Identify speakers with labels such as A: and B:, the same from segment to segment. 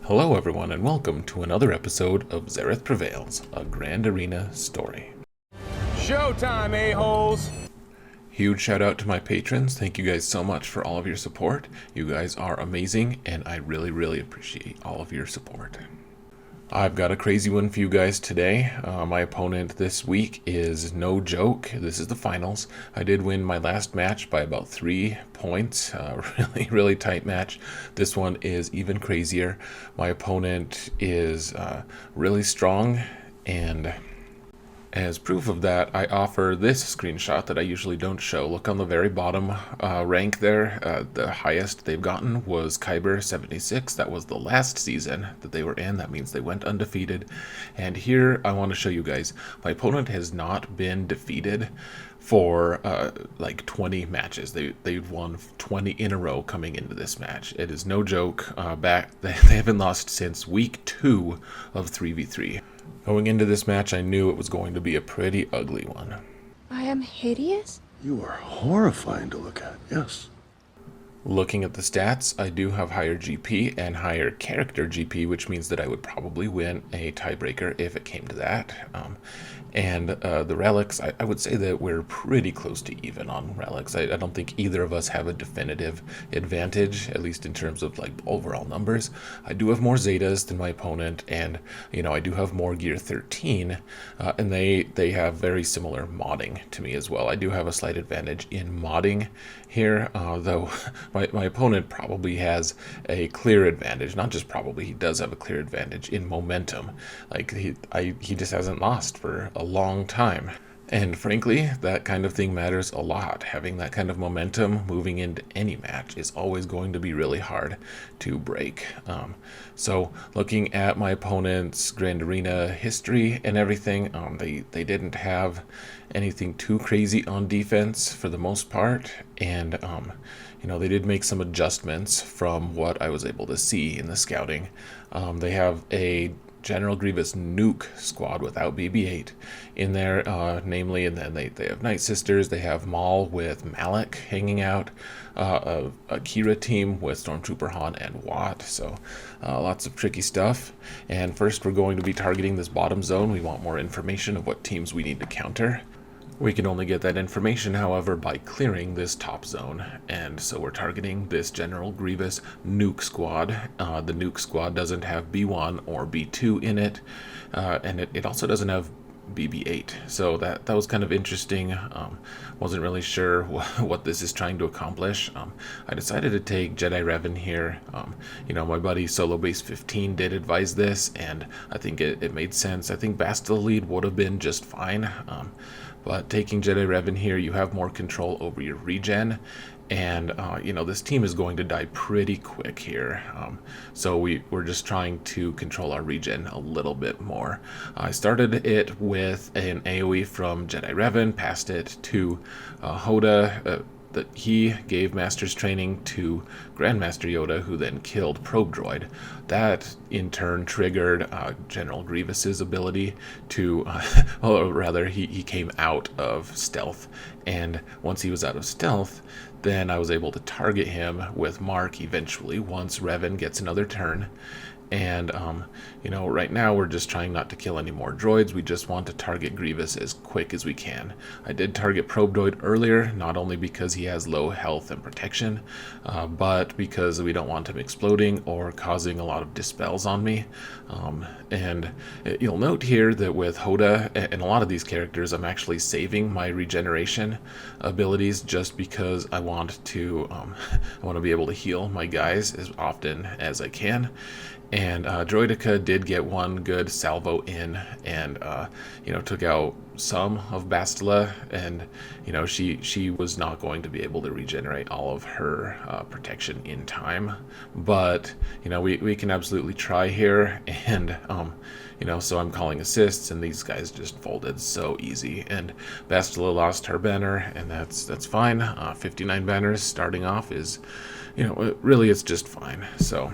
A: Hello everyone and welcome to another episode of Xaereth Prevails, a Grand Arena story.
B: Showtime, a-holes!
A: Huge shout out to my patrons. Thank you guys so much for all of your support. You guys are amazing and I really appreciate all of your support. I've got a crazy one for you guys today. My opponent this week is no joke. This is the finals. I did win my last match by about 3 points. Really tight match. This one is even crazier. My opponent is really strong, and as proof of that, I offer this screenshot that I usually don't show. Look on the very bottom rank there. The highest they've gotten was Qi'ra 76. That was the last season that they were in. That means they went undefeated. And here I want to show you guys, my opponent has not been defeated for like 20 matches. They've won 20 in a row coming into this match. It is no joke. They haven't lost since week 2 of 3v3. Going into this match, I knew it was going to be a pretty ugly one.
C: I am hideous?
D: You are horrifying to look at, yes.
A: Looking at the stats, I do have higher GP and higher character GP, which means that I would probably win a tiebreaker if it came to that. And the relics, I would say that we're pretty close to even on relics. I don't think either of us have a definitive advantage, at least in terms of like overall numbers. I do have more Zetas than my opponent, and I do have more gear 13, and they have very similar modding to me as well. I do have a slight advantage in modding here, though my opponent probably has a clear advantage. Not just probably, he does have a clear advantage in momentum. Like he just hasn't lost for a long time. And frankly, that kind of thing matters a lot. Having that kind of momentum moving into any match is always going to be really hard to break. So looking at my opponent's Grand Arena history and everything, they didn't have anything too crazy on defense for the most part. And, they did make some adjustments from what I was able to see in the scouting. They have a General Grievous nuke squad without BB-8 in there, namely, and then they have Night Sisters, they have Maul with Malik hanging out, a Qi'ra team with Stormtrooper Han and Watt, so lots of tricky stuff. And first we're going to be targeting this bottom zone. We want more information of what teams we need to counter. We can only get that information, however, by clearing this top zone, and so we're targeting this General Grievous nuke squad. The nuke squad doesn't have B1 or B2 in it, and it also doesn't have BB-8, so that was kind of interesting. Wasn't really sure what this is trying to accomplish. I decided to take Jedi Revan here. My buddy Solo Base 15 did advise this, and I think it made sense. I think Bastila lead would have been just fine, but taking Jedi Revan here, you have more control over your regen, and this team is going to die pretty quick here, so we're just trying to control our regen a little bit more. I started it with an AoE from Jedi Revan, passed it to Hoda, that he gave Master's Training to Grandmaster Yoda, who then killed Probe Droid. That, in turn, triggered General Grievous's ability to, or rather, he came out of stealth, and once he was out of stealth, then I was able to target him with Mark eventually, once Revan gets another turn. And, right now we're just trying not to kill any more droids. We just want to target Grievous as quick as we can. I did target Probe Droid earlier, not only because he has low health and protection, but because we don't want him exploding or causing a lot of dispels on me. And you'll note here that with Hoda and a lot of these characters, I'm actually saving my regeneration abilities just because I want to be able to heal my guys as often as I can. And Droidica did get one good salvo in, and took out some of Bastila, and she was not going to be able to regenerate all of her protection in time, but we can absolutely try here. And so I'm calling assists, and these guys just folded so easy, and Bastila lost her banner, and that's fine. 59 banners starting off is really it's just fine. So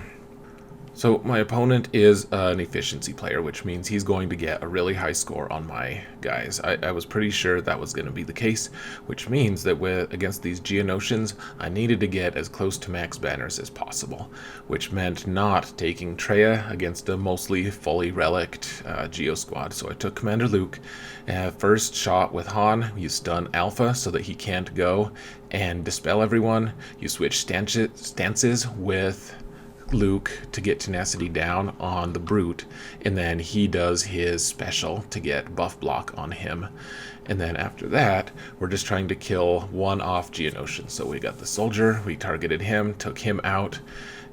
A: So my opponent is an efficiency player, which means he's going to get a really high score on my guys. I was pretty sure that was going to be the case, which means that against these Geonosians, I needed to get as close to max banners as possible, which meant not taking Traya against a mostly fully relict Geo squad. So I took Commander Luke. First shot with Han, you stun Alpha so that he can't go and dispel everyone. You switch stances with Luke to get tenacity down on the brute, and then he does his special to get buff block on him. And then after that, we're just trying to kill one off Geonosian. So we got the soldier, we targeted him, took him out,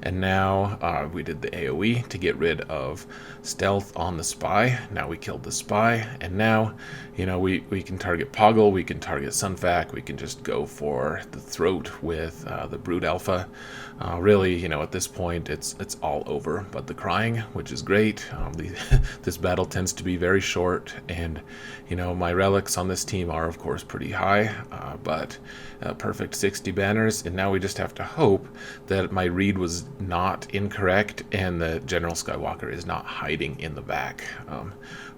A: and now we did the AoE to get rid of stealth on the spy. Now we killed the spy, and now, we can target Poggle, we can target Sunfac, we can just go for the throat with the Brood Alpha. Really, at this point, it's all over but the crying, which is great. This battle tends to be very short, and, my relics on this team are, of course, pretty high, but perfect 60 banners, and now we just have to hope that my read was not incorrect and that General Skywalker is not hiding in the back,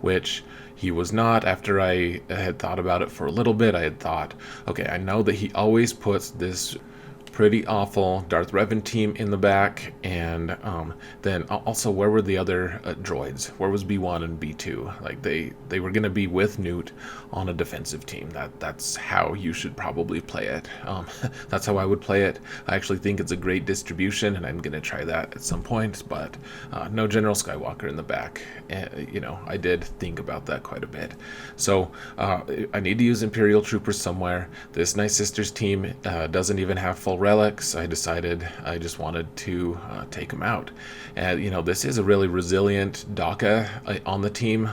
A: which he was not. After I had thought about it for a little bit, I had thought, okay, I know that he always puts this pretty awful Darth Revan team in the back, and then also, where were the other droids? Where was B1 and B2? Like they were going to be with Newt on a defensive team. That's how you should probably play it. That's how I would play it. I actually think it's a great distribution, and I'm going to try that at some point, but no General Skywalker in the back. I did think about that quite a bit. So I need to use Imperial Troopers somewhere. This Night Sisters team doesn't even have full relics. I decided I just wanted to take them out. And this is a really resilient Daka on the team,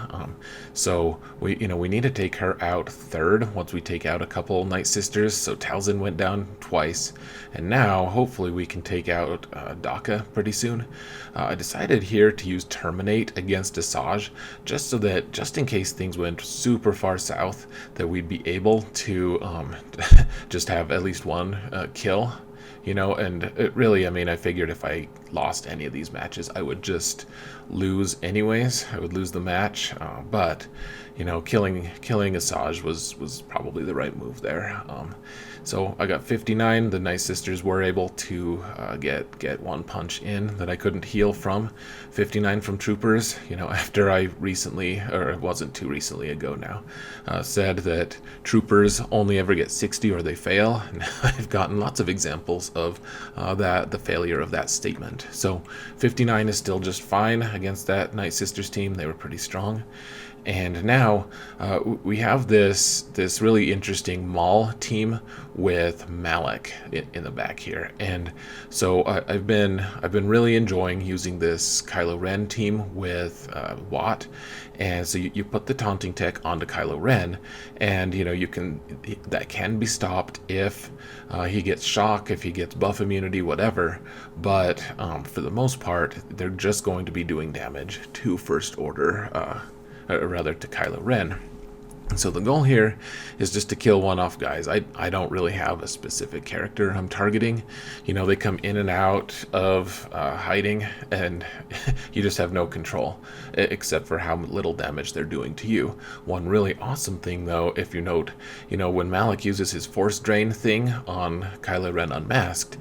A: so we need to take her out third once we take out a couple Night Sisters. So Talzin went down twice, and now hopefully we can take out Daka pretty soon. I decided here to use Terminate against Asajj, just in case things went super far south, that we'd be able to just have at least one kill. And it really, I figured if I lost any of these matches, I would just lose anyways. I would lose the match, but killing Asajj was probably the right move there. So I got 59. The Night Sisters were able to get one punch in that I couldn't heal from. 59 from Troopers. After I recently, or it wasn't too recently ago now, said that Troopers only ever get 60 or they fail. And I've gotten lots of examples of the failure of that statement. So 59 is still just fine against that Night Sisters team. They were pretty strong. And now we have this really interesting Maul team with Malak in the back here, and so I've been really enjoying using this Kylo Ren team with Watt. And so you put the taunting tech onto Kylo Ren, and that can be stopped if he gets shock, if he gets buff immunity, whatever. But for the most part, they're just going to be doing damage to First Order. To Kylo Ren. And so the goal here is just to kill one-off guys. I don't really have a specific character I'm targeting. They come in and out of hiding, and you just have no control, except for how little damage they're doing to you. One really awesome thing, though, if you note, when Malak uses his Force Drain thing on Kylo Ren unmasked,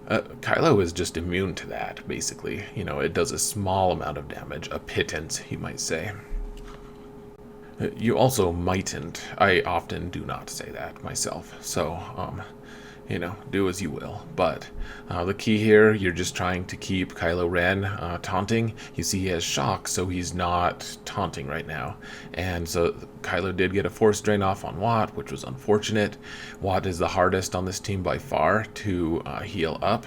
A: Kylo is just immune to that, basically. It does a small amount of damage, a pittance, you might say. You also mightn't. I often do not say that myself. So, do as you will. But the key here, you're just trying to keep Kylo Ren taunting. You see he has shock, so he's not taunting right now. And so Kylo did get a Force Drain off on Watt, which was unfortunate. Watt is the hardest on this team by far to heal up.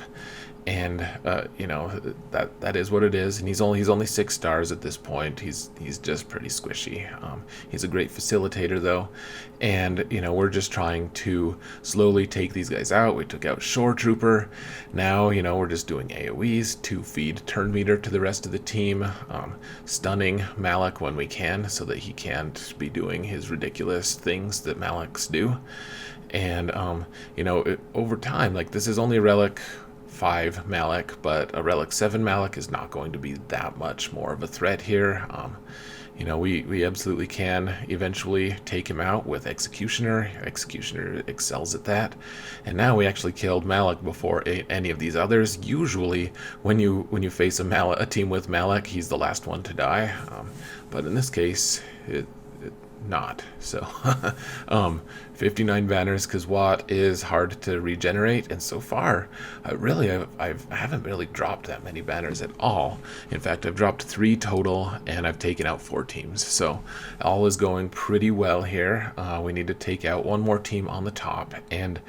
A: And that is what it is, and he's only 6 stars at this point. He's just pretty squishy. He's a great facilitator though, and we're just trying to slowly take these guys out. We took out Shore Trooper. Now we're just doing AoEs to feed turn meter to the rest of the team, stunning Malak when we can, so that he can't be doing his ridiculous things that Malaks do. And over time, this is only relic 5 Malik, but a Relic 7 Malik is not going to be that much more of a threat here. We absolutely can eventually take him out with Executioner. Executioner excels at that. And now we actually killed Malik before any of these others. Usually, when you face a team with Malik, he's the last one to die. But in this case, not. So 59 banners, because Watt is hard to regenerate, and so far I haven't really dropped that many banners at all. In fact, I've dropped 3 total, and I've taken out 4 teams, so all is going pretty well here. We need to take out one more team on the top, and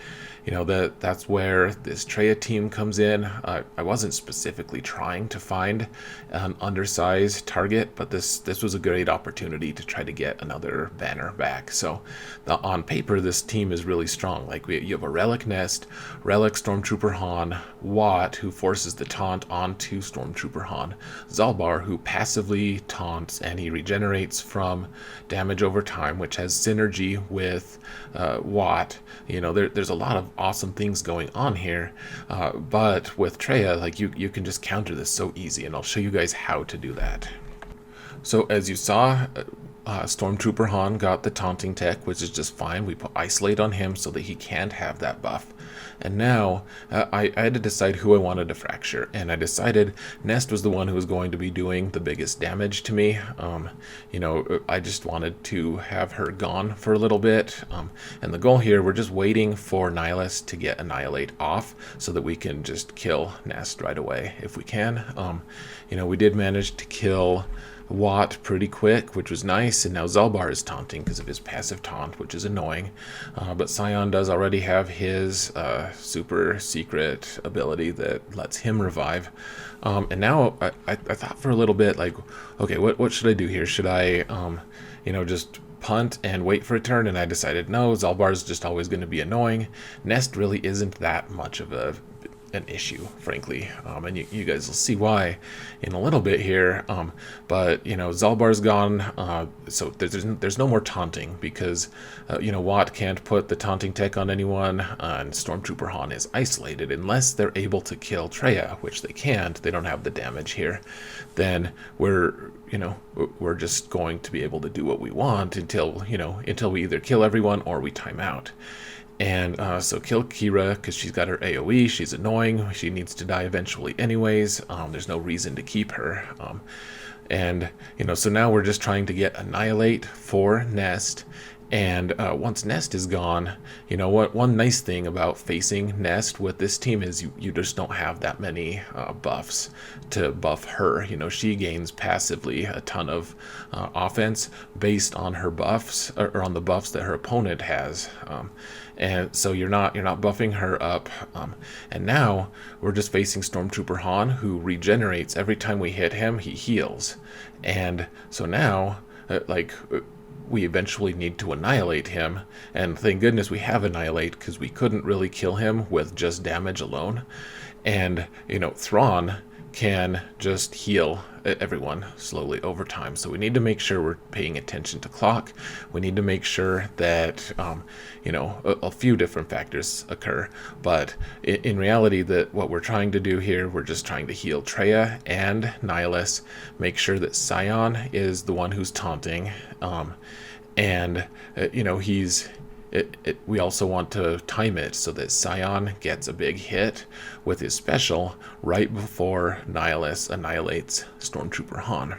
A: that's where this Traya team comes in. I wasn't specifically trying to find an undersized target, but this was a great opportunity to try to get another banner back. So on paper, this team is really strong. Like you have a Relic Nest, Relic Stormtrooper Han, Watt, who forces the taunt onto Stormtrooper Han, Zalbar, who passively taunts and he regenerates from damage over time, which has synergy with Watt. There's a lot of awesome things going on here, but with Traya, like you can just counter this so easy, and I'll show you guys how to do that. So as you saw, Stormtrooper Han got the taunting tech, which is just fine. We put Isolate on him so that he can't have that buff. And now I had to decide who I wanted to fracture, and I decided Nest was the one who was going to be doing the biggest damage to me. I just wanted to have her gone for a little bit, and the goal here, we're just waiting for Nihilus to get Annihilate off so that we can just kill Nest right away if we can. We did manage to kill Watt pretty quick, which was nice, and now Zalbar is taunting because of his passive taunt, which is annoying. But Sion does already have his super secret ability that lets him revive. And now I thought for a little bit, like, okay, what should I do here? Should I, just punt and wait for a turn? And I decided, no, Zalbar is just always going to be annoying. Nest really isn't that much of an issue, frankly, and you guys will see why in a little bit here, but Zalbar's gone, so there's no more taunting because Watt can't put the taunting tech on anyone, and Stormtrooper Han is isolated unless they're able to kill Traya, which they can't. They don't have the damage here. Then we're just going to be able to do what we want until we either kill everyone or we time out. And so kill Qi'ra because she's got her AoE. She's annoying. She needs to die eventually anyways. There's no reason to keep her. So now we're just trying to get Annihilate for Nest. And once Nest is gone, one nice thing about facing Nest with this team is you just don't have that many buffs to buff her. She gains passively a ton of offense based on her buffs or on the buffs that her opponent has. And so you're not buffing her up. And now we're just facing Stormtrooper Han, who regenerates every time we hit him. He heals. And so now, we eventually need to annihilate him, and thank goodness we have Annihilate because we couldn't really kill him with just damage alone. And Thrawn can just heal everyone slowly over time, so we need to make sure we're paying attention to clock. We need to make sure that a few different factors occur, but in reality, that what we're trying to do here, we're just trying to heal Traya and Nihilus, make sure that Sion is the one who's taunting, we also want to time it so that Sion gets a big hit with his special right before Nihilus annihilates Stormtrooper Han.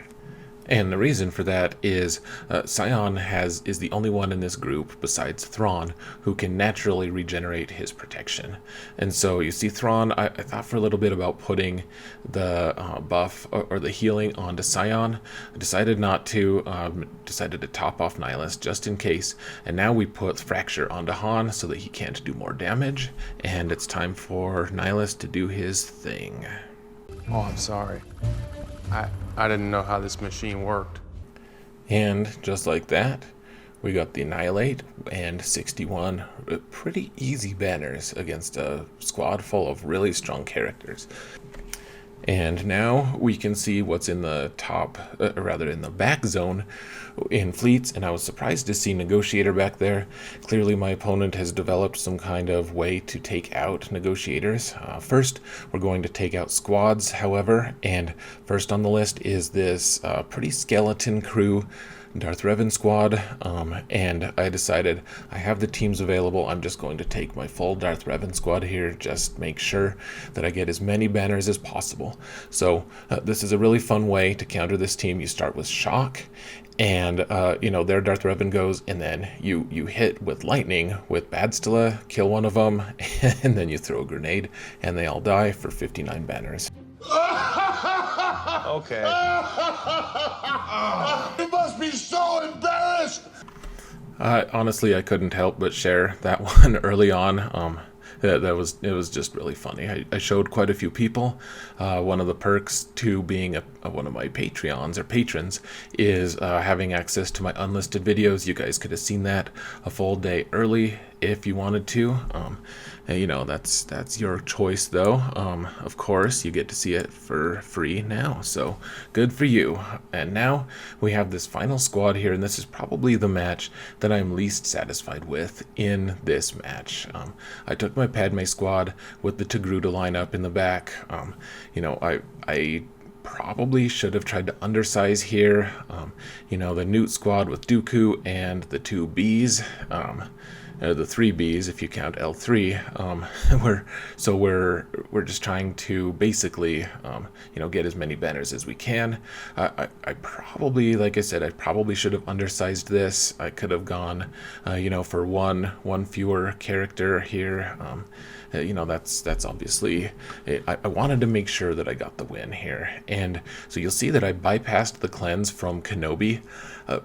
A: And the reason for that is Sion is the only one in this group besides Thrawn who can naturally regenerate his protection. And so you see Thrawn, I thought for a little bit about putting the buff or the healing onto Sion. I decided not to, decided to top off Nihilus just in case. And now we put Fracture onto Han so that he can't do more damage. And it's time for Nihilus to do his thing.
B: Oh, I'm sorry. I didn't know how this machine worked.
A: And just like that, we got the Annihilate and 61 pretty easy banners against a squad full of really strong characters. And now we can see what's in the top, rather in the back zone in fleets, and I was surprised to see Negotiator back there. Clearly my opponent has developed some kind of way to take out Negotiators. First, we're going to take out squads, however, and first on the list is this pretty skeleton crew Darth Revan squad, and I decided I have the teams available. I'm just going to take my full Darth Revan squad here, just make sure that I get as many banners as possible. So this is a really fun way to counter this team. You start with shock, and their Darth Revan goes, and then you hit with lightning with Badstila, kill one of them, and then you throw a grenade, and they all die for 59 banners.
B: Okay.
D: You must be so embarrassed!
A: Honestly, I couldn't help but share that one early on. It was just really funny. I showed quite a few people. One of the perks to being one of my Patreons or patrons is having access to my unlisted videos. You guys could have seen that a full day early if you wanted to. That's your choice though. Of course, you get to see it for free now, so good for you. And now we have this final squad here, and this is probably the match that I'm least satisfied with in this match. I took my Padme squad with the Togruta lineup in the back. I probably should have tried to undersize here. The Newt squad with Dooku and the 2 Bs. The 3 Bs if you count L3. We're just trying to basically get as many banners as we can. I probably, like I said, I probably should have undersized this. I could have gone for one fewer character here. That's obviously, I wanted to make sure that I got the win here. And so you'll see that I bypassed the cleanse from Kenobi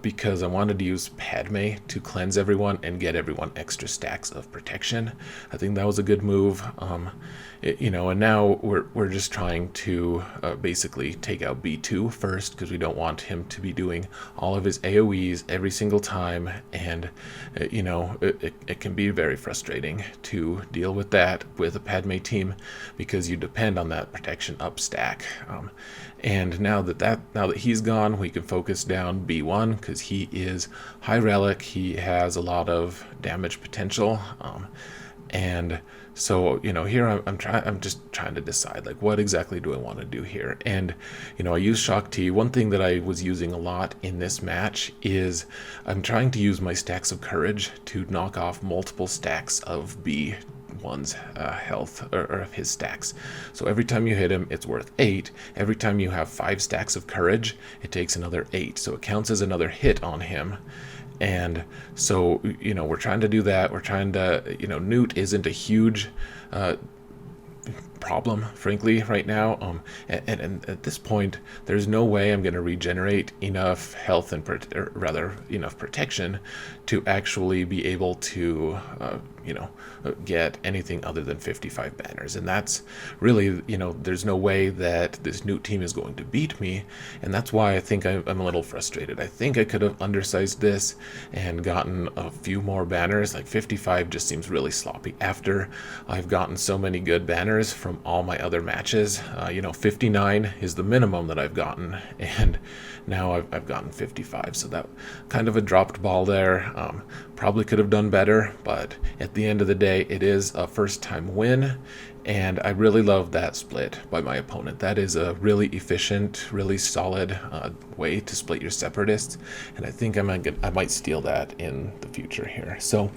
A: because I wanted to use Padme to cleanse everyone and get everyone extra stacks of protection. I think that was a good move. And now we're just trying to basically take out B2 first, because we don't want him to be doing all of his AoEs every single time, and it can be very frustrating to deal with that with a Padme team, because you depend on that protection up stack. And now that he's gone, we can focus down B1, because he is high relic. He has a lot of damage potential, and so here I'm just trying to decide, like, what exactly do I want to do here. And I use Shock T. One thing that I was using a lot in this match is I'm trying to use my stacks of courage to knock off multiple stacks of B1's health, or of his stacks. So every time you hit him, it's worth 8. Every time you have 5 stacks of courage, it takes another 8, so it counts as another hit on him. And so, we're trying to do that. We're trying to, Newt isn't a huge problem, frankly, right now. And at this point, there's no way I'm going to regenerate enough health and enough protection to actually be able to, get anything other than 55 banners. And that's really, there's no way that this Newt team is going to beat me. And that's why I think I'm a little frustrated. I think I could have undersized this and gotten a few more banners. Like 55 just seems really sloppy after I've gotten so many good banners from all my other matches. 59 is the minimum that I've gotten, and now I've gotten 55, so that kind of a dropped ball there. Probably could have done better, but at the end of the day, it is a first time win, and I really love that split by my opponent. That is a really efficient, really solid way to split your separatists, and I think I might steal that in the future here. So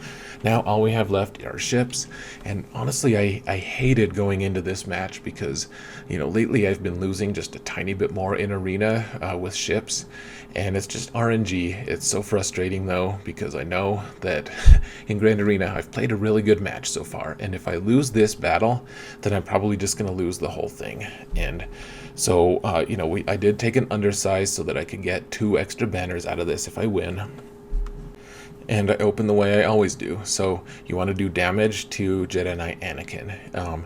A: now all we have left are ships, and honestly, I hated going into this match because lately I've been losing just a tiny bit more in arena with ships, and it's just RNG. It's so frustrating though, because I know that in Grand Arena I've played a really good match so far, and if I lose this battle, then I'm probably just going to lose the whole thing. And so I did take an undersize so that I could get 2 extra banners out of this if I win. And I open the way I always do. So you want to do damage to Jedi Knight Anakin.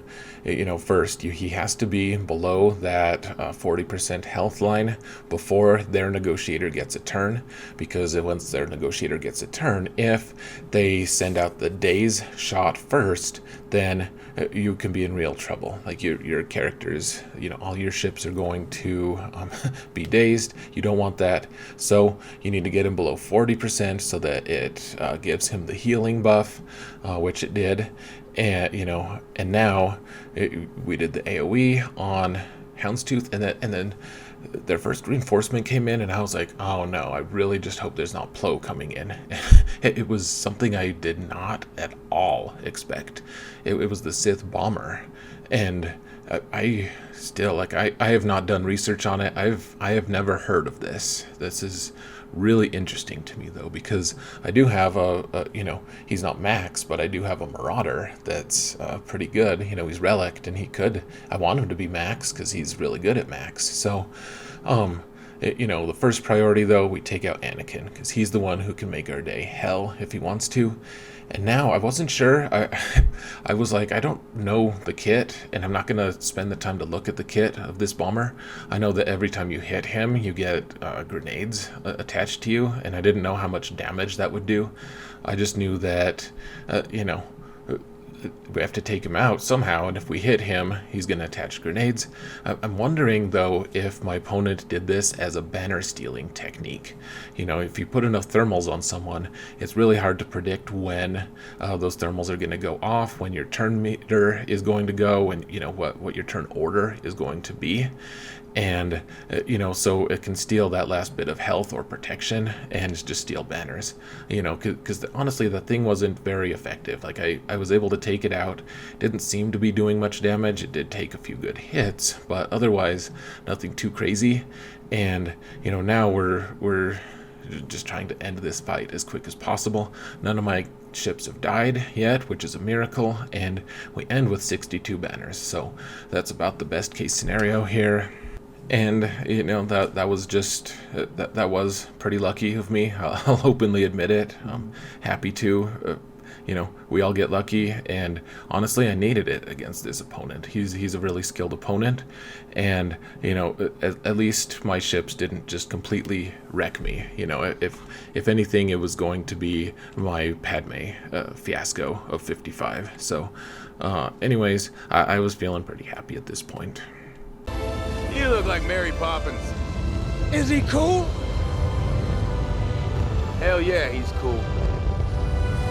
A: first he has to be below that 40% health line before their negotiator gets a turn, because once their negotiator gets a turn, if they send out the daze shot first, then you can be in real trouble. Like your characters, all your ships are going to be dazed. You don't want that, so you need to get him below 40% so that it gives him the healing buff, which it did. And now we did the AoE on Houndstooth, and then their first reinforcement came in, and I was like, oh no, I really just hope there's not Plo coming in. It was something I did not at all expect. It was the Sith bomber, and I still, I have not done research on it. I have never heard of this. This is really interesting to me, though, because I do have he's not max, but I do have a Marauder that's pretty good. He's relict, and I want him to be max because he's really good at max. So the first priority, though, we take out Anakin because he's the one who can make our day hell if he wants to. And now I wasn't sure. I was like, I don't know the kit, and I'm not going to spend the time to look at the kit of this bomber. I know that every time you hit him, you get grenades attached to you, and I didn't know how much damage that would do. I just knew that, we have to take him out somehow, and if we hit him, he's going to attach grenades. I'm wondering, though, if my opponent did this as a banner stealing technique. If you put enough thermals on someone, it's really hard to predict when those thermals are going to go off, when your turn meter is going to go, and what your turn order is going to be. And so it can steal that last bit of health or protection and just steal banners, because honestly the thing wasn't very effective. Like I was able to take it out, didn't seem to be doing much damage. It did take a few good hits, but otherwise nothing too crazy. And now we're just trying to end this fight as quick as possible. None of my ships have died yet, which is a miracle, and we end with 62 banners, so that's about the best case scenario here. And that was just that was pretty lucky of me. I'll openly admit it. I'm happy to. We all get lucky, and honestly, I needed it against this opponent. He's a really skilled opponent, and at least my ships didn't just completely wreck me. If anything, it was going to be my Padme fiasco of 55. So, anyways, I was feeling pretty happy at this point.
E: You look like Mary Poppins.
F: Is he cool?
E: Hell yeah, he's cool.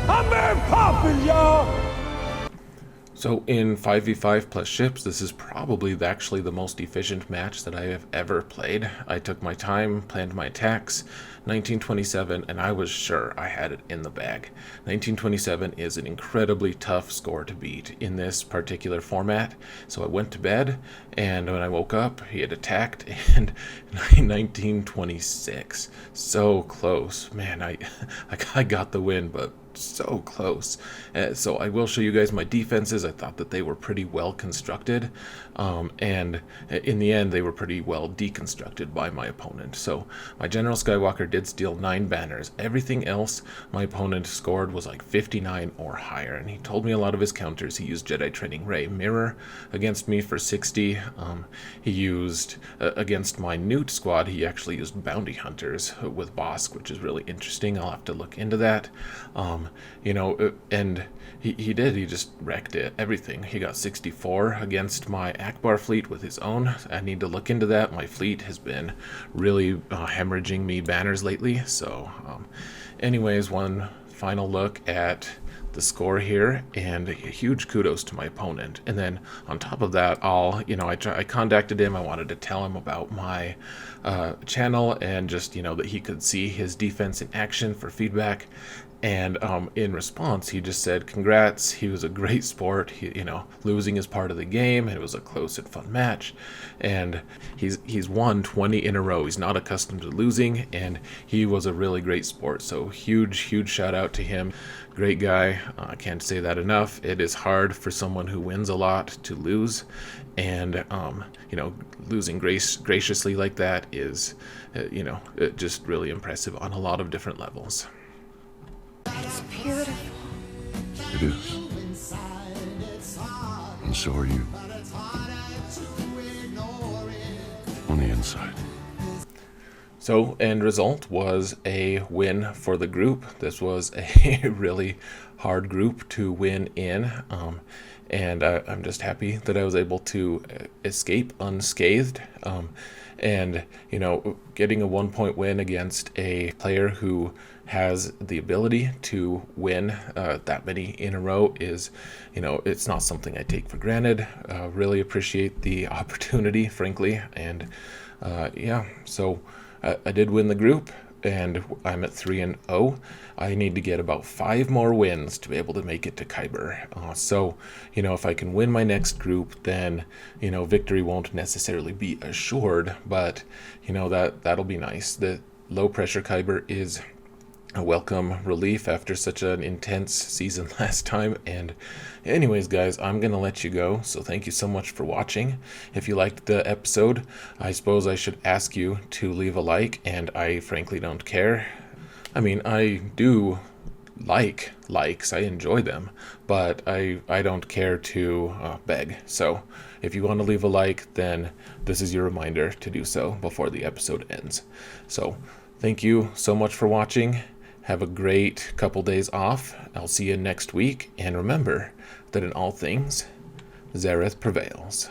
F: I'm Mary Poppins, y'all!
A: So in 5v5 plus ships, this is probably actually the most efficient match that I have ever played. I took my time, planned my attacks. 1927, and I was sure I had it in the bag. 1927 is an incredibly tough score to beat in this particular format. So I went to bed, and when I woke up, he had attacked, and 1926. So close. Man, I got the win, but so close. So I will show you guys my defenses. I thought that they were pretty well constructed, and in the end they were pretty well deconstructed by my opponent. So my General Skywalker did steal 9 banners. Everything else my opponent scored was like 59 or higher, and he told me a lot of his counters. He used Jedi Training Ray Mirror against me for 60. He used against my Newt squad, he actually used Bounty Hunters with Bosk, which is really interesting. I'll have to look into that. And he did. He just wrecked it. Everything. He got 64 against my Akbar fleet with his own. I need to look into that. My fleet has been really hemorrhaging me banners lately. So, anyways, one final look at the score here, and a huge kudos to my opponent. And then on top of that, I contacted him. I wanted to tell him about my channel, and just that he could see his defense in action for feedback. And in response, he just said, congrats, he was a great sport. Losing is part of the game. It was a close and fun match. And he's won 20 in a row. He's not accustomed to losing, and he was a really great sport. So huge shout out to him. Great guy. I can't say that enough. It is hard for someone who wins a lot to lose. And, losing graciously like that is, just really impressive on a lot of different levels.
C: It's beautiful.
A: It is.
D: And so are you. On the inside.
A: So, end result was a win for the group. This was a really hard group to win in, and I'm just happy that I was able to escape unscathed. And, you know, getting a 1-point win against a player who has the ability to win that many in a row is, you know, it's not something I take for granted. Really appreciate the opportunity, frankly. And yeah, so I did win the group, and I'm at 3-0. I need to get about 5 more wins to be able to make it to Qi'ra. So, you know, if I can win my next group, then, you know, victory won't necessarily be assured, but, you know, that'll be nice. The low pressure Qi'ra is a welcome relief after such an intense season last time. And anyways, guys, I'm gonna let you go, so thank you so much for watching. If you liked the episode, I suppose I should ask you to leave a like, and I frankly don't care. I mean, I do like likes, I enjoy them, but I don't care to beg. So if you want to leave a like, then this is your reminder to do so before the episode ends. So thank you so much for watching. Have a great couple days off. I'll see you next week. And remember that in all things, Xaereth prevails.